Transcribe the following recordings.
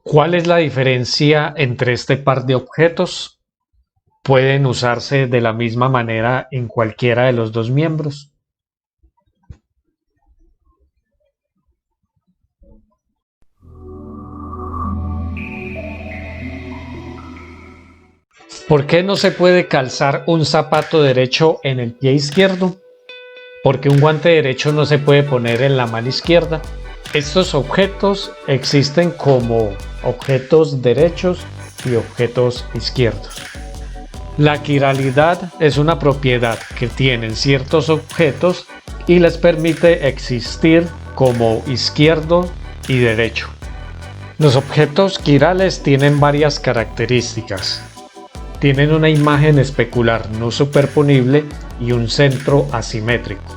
¿Cuál es la diferencia entre este par de objetos? ¿Pueden usarse de la misma manera en cualquiera de los dos miembros? ¿Por qué no se puede calzar un zapato derecho en el pie izquierdo? Porque un guante derecho no se puede poner en la mano izquierda. Estos objetos existen como objetos derechos y objetos izquierdos. La quiralidad es una propiedad que tienen ciertos objetos y les permite existir como izquierdo y derecho. Los objetos quirales tienen varias características. Tienen una imagen especular no superponible y un centro asimétrico.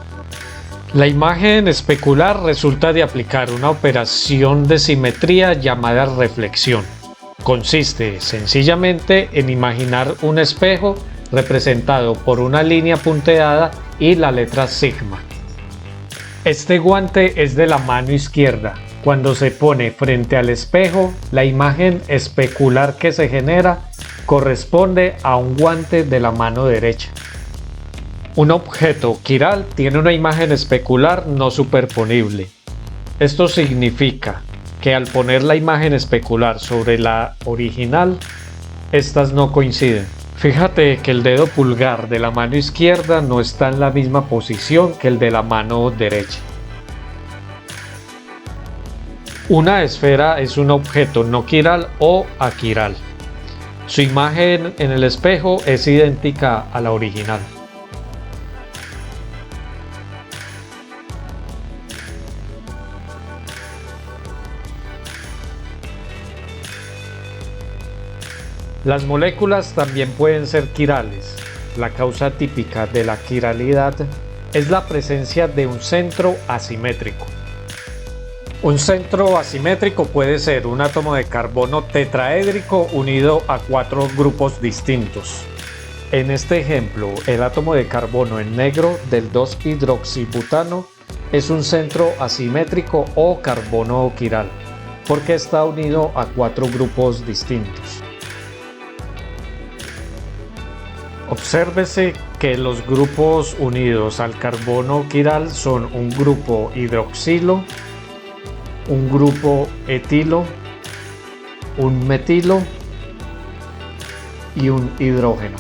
La imagen especular resulta de aplicar una operación de simetría llamada reflexión. Consiste sencillamente en imaginar un espejo representado por una línea punteada y la letra sigma. Este guante es de la mano izquierda. Cuando se pone frente al espejo, la imagen especular que se genera corresponde a un guante de la mano derecha. Un objeto quiral tiene una imagen especular no superponible. Esto significa que al poner la imagen especular sobre la original, estas no coinciden. Fíjate que el dedo pulgar de la mano izquierda no está en la misma posición que el de la mano derecha. Una esfera es un objeto no quiral o aquiral. Su imagen en el espejo es idéntica a la original. Las moléculas también pueden ser quirales. La causa típica de la quiralidad es la presencia de un centro asimétrico. Un centro asimétrico puede ser un átomo de carbono tetraédrico unido a 4 grupos distintos. En este ejemplo, el átomo de carbono en negro del 2-hidroxibutano es un centro asimétrico o carbono quiral, porque está unido a 4 grupos distintos. Obsérvese que los grupos unidos al carbono quiral son un grupo hidroxilo, un grupo etilo, un metilo y un hidrógeno.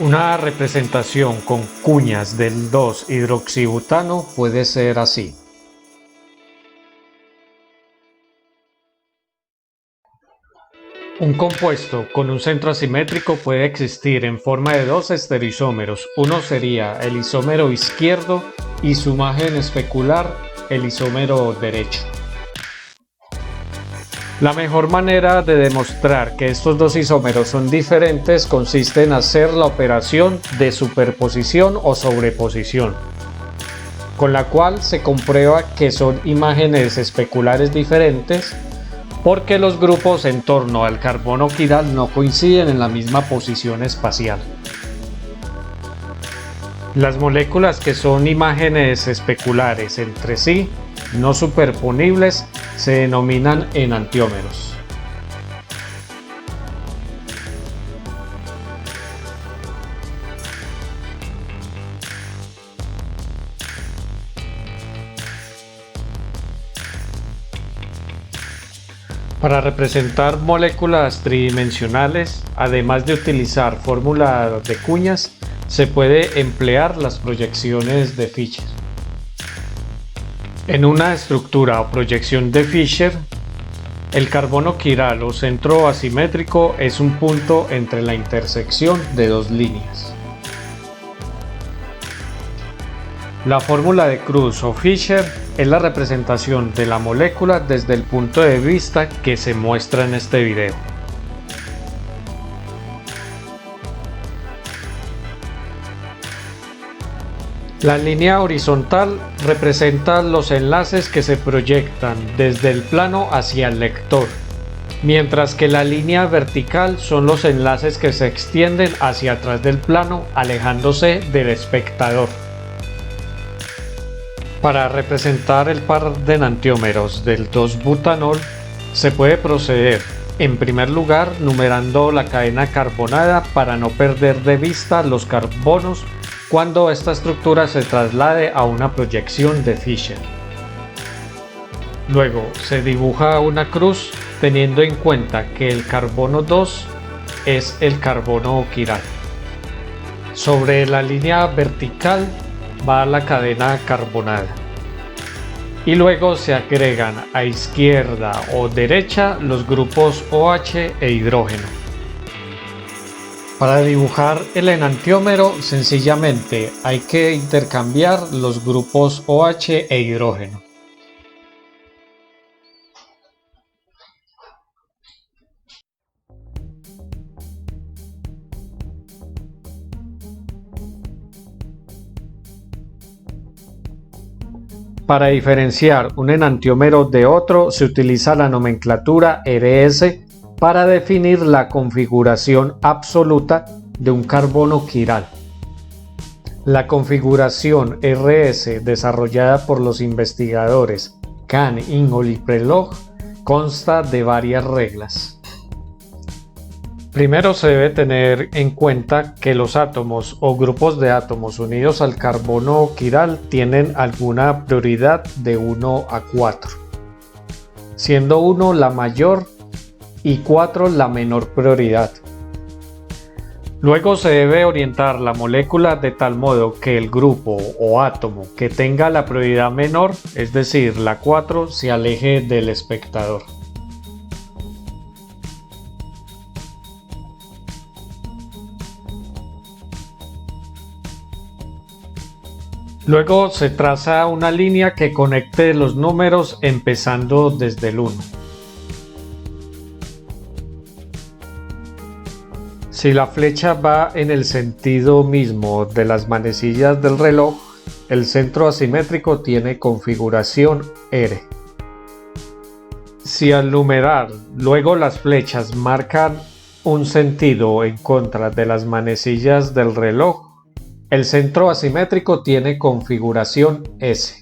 Una representación con cuñas del 2-hidroxibutano puede ser así. Un compuesto con un centro asimétrico puede existir en forma de dos estereoisómeros. Uno sería el isómero izquierdo y su imagen especular, el isómero derecho. La mejor manera de demostrar que estos dos isómeros son diferentes consiste en hacer la operación de superposición o sobreposición, con la cual se comprueba que son imágenes especulares diferentes porque los grupos en torno al carbono quiral no coinciden en la misma posición espacial. Las moléculas que son imágenes especulares entre sí, no superponibles, se denominan enantiómeros. Para representar moléculas tridimensionales, además de utilizar fórmula de cuñas, se puede emplear las proyecciones de Fischer. En una estructura o proyección de Fischer, el carbono quiral o centro asimétrico es un punto entre la intersección de dos líneas. La fórmula de Cruz o Fischer es la representación de la molécula desde el punto de vista que se muestra en este video. La línea horizontal representa los enlaces que se proyectan desde el plano hacia el lector, mientras que la línea vertical son los enlaces que se extienden hacia atrás del plano, alejándose del espectador. Para representar el par de enantiómeros del 2-butanol se puede proceder, en primer lugar, numerando la cadena carbonada para no perder de vista los carbonos cuando esta estructura se traslade a una proyección de Fischer. Luego se dibuja una cruz teniendo en cuenta que el carbono 2 es el carbono quiral. Sobre la línea vertical va la cadena carbonada. Y luego se agregan a izquierda o derecha los grupos OH e hidrógeno. Para dibujar el enantiómero, sencillamente hay que intercambiar los grupos OH e hidrógeno. Para diferenciar un enantiómero de otro se utiliza la nomenclatura RS para definir la configuración absoluta de un carbono quiral. La configuración RS desarrollada por los investigadores Kahn, Ingold y Prelog consta de varias reglas. Primero se debe tener en cuenta que los átomos o grupos de átomos unidos al carbono quiral tienen alguna prioridad de 1 a 4, siendo 1 la mayor y 4 la menor prioridad. Luego se debe orientar la molécula de tal modo que el grupo o átomo que tenga la prioridad menor, es decir, la 4, se aleje del espectador. Luego se traza una línea que conecte los números empezando desde el 1. Si la flecha va en el sentido mismo de las manecillas del reloj, el centro asimétrico tiene configuración R. Si al numerar luego las flechas marcan un sentido en contra de las manecillas del reloj, el centro asimétrico tiene configuración S.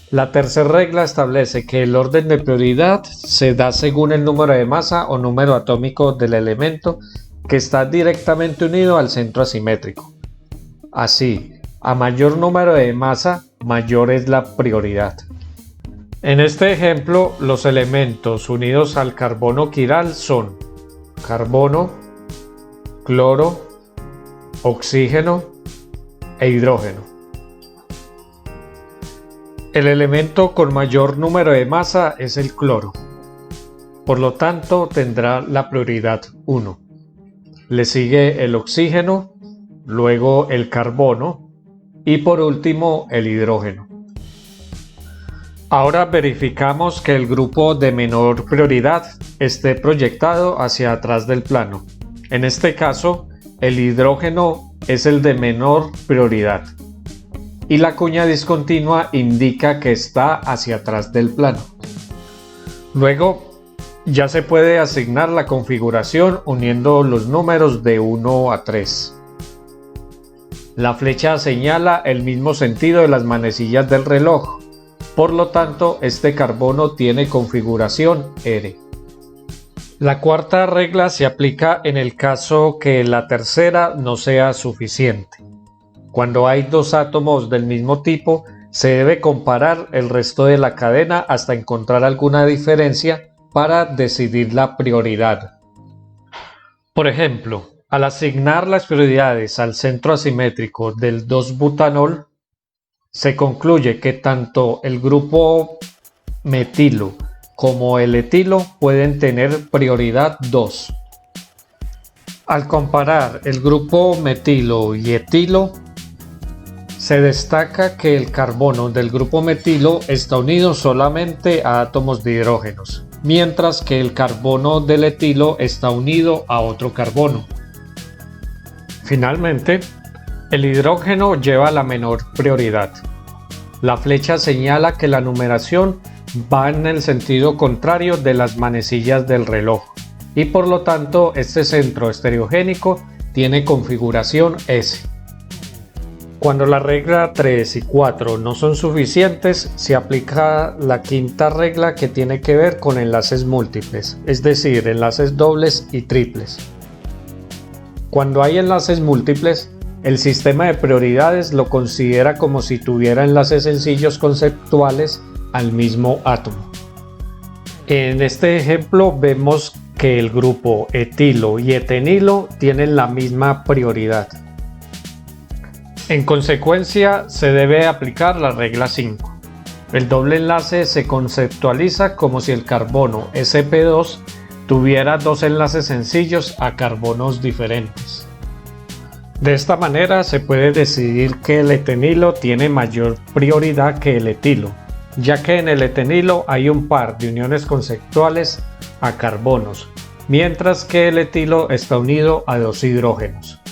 La tercera regla establece que el orden de prioridad se da según el número de masa o número atómico del elemento que está directamente unido al centro asimétrico. Así, a mayor número de masa, mayor es la prioridad. En este ejemplo, los elementos unidos al carbono quiral son carbono, cloro, oxígeno e hidrógeno. El elemento con mayor número de masa es el cloro. Por lo tanto, tendrá la prioridad 1. Le sigue el oxígeno, luego el carbono y por último el hidrógeno. Ahora verificamos que el grupo de menor prioridad esté proyectado hacia atrás del plano. En este caso, el hidrógeno es el de menor prioridad y la cuña discontinua indica que está hacia atrás del plano. Luego ya se puede asignar la configuración uniendo los números de 1 a 3. La flecha señala el mismo sentido de las manecillas del reloj, por lo tanto este carbono tiene configuración R. La cuarta regla se aplica en el caso que la tercera no sea suficiente. Cuando hay dos átomos del mismo tipo, se debe comparar el resto de la cadena hasta encontrar alguna diferencia para decidir la prioridad. Por ejemplo, al asignar las prioridades al centro asimétrico del 2-butanol, se concluye que tanto el grupo metilo como el etilo pueden tener prioridad 2. Al comparar el grupo metilo y etilo, se destaca que el carbono del grupo metilo está unido solamente a átomos de hidrógenos, mientras que el carbono del etilo está unido a otro carbono. Finalmente, el hidrógeno lleva la menor prioridad. La flecha señala que la numeración va en el sentido contrario de las manecillas del reloj y por lo tanto este centro estereogénico tiene configuración S. Cuando la regla 3 y 4 no son suficientes, se aplica la quinta regla que tiene que ver con enlaces múltiples, es decir, enlaces dobles y triples. Cuando hay enlaces múltiples, el sistema de prioridades lo considera como si tuviera enlaces sencillos conceptuales al mismo átomo. En este ejemplo vemos que el grupo etilo y etenilo tienen la misma prioridad. En consecuencia, se debe aplicar la regla 5. El doble enlace se conceptualiza como si el carbono sp2 tuviera dos enlaces sencillos a carbonos diferentes. De esta manera se puede decidir que el etenilo tiene mayor prioridad que el etilo, ya que en el etenilo hay un par de uniones conceptuales a carbonos, mientras que el etilo está unido a dos hidrógenos.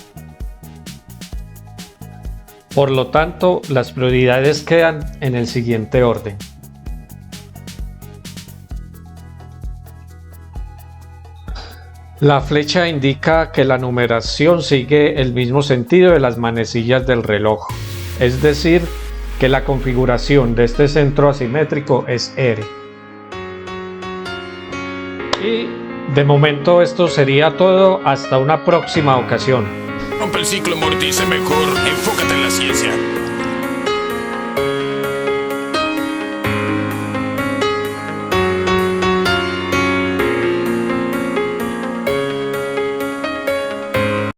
Por lo tanto, las prioridades quedan en el siguiente orden. La flecha indica que la numeración sigue el mismo sentido de las manecillas del reloj, es decir, que la configuración de este centro asimétrico es R. Y de momento esto sería todo, hasta una próxima ocasión. Rompe el ciclo, Morty, sé mejor. Enfócate en la ciencia.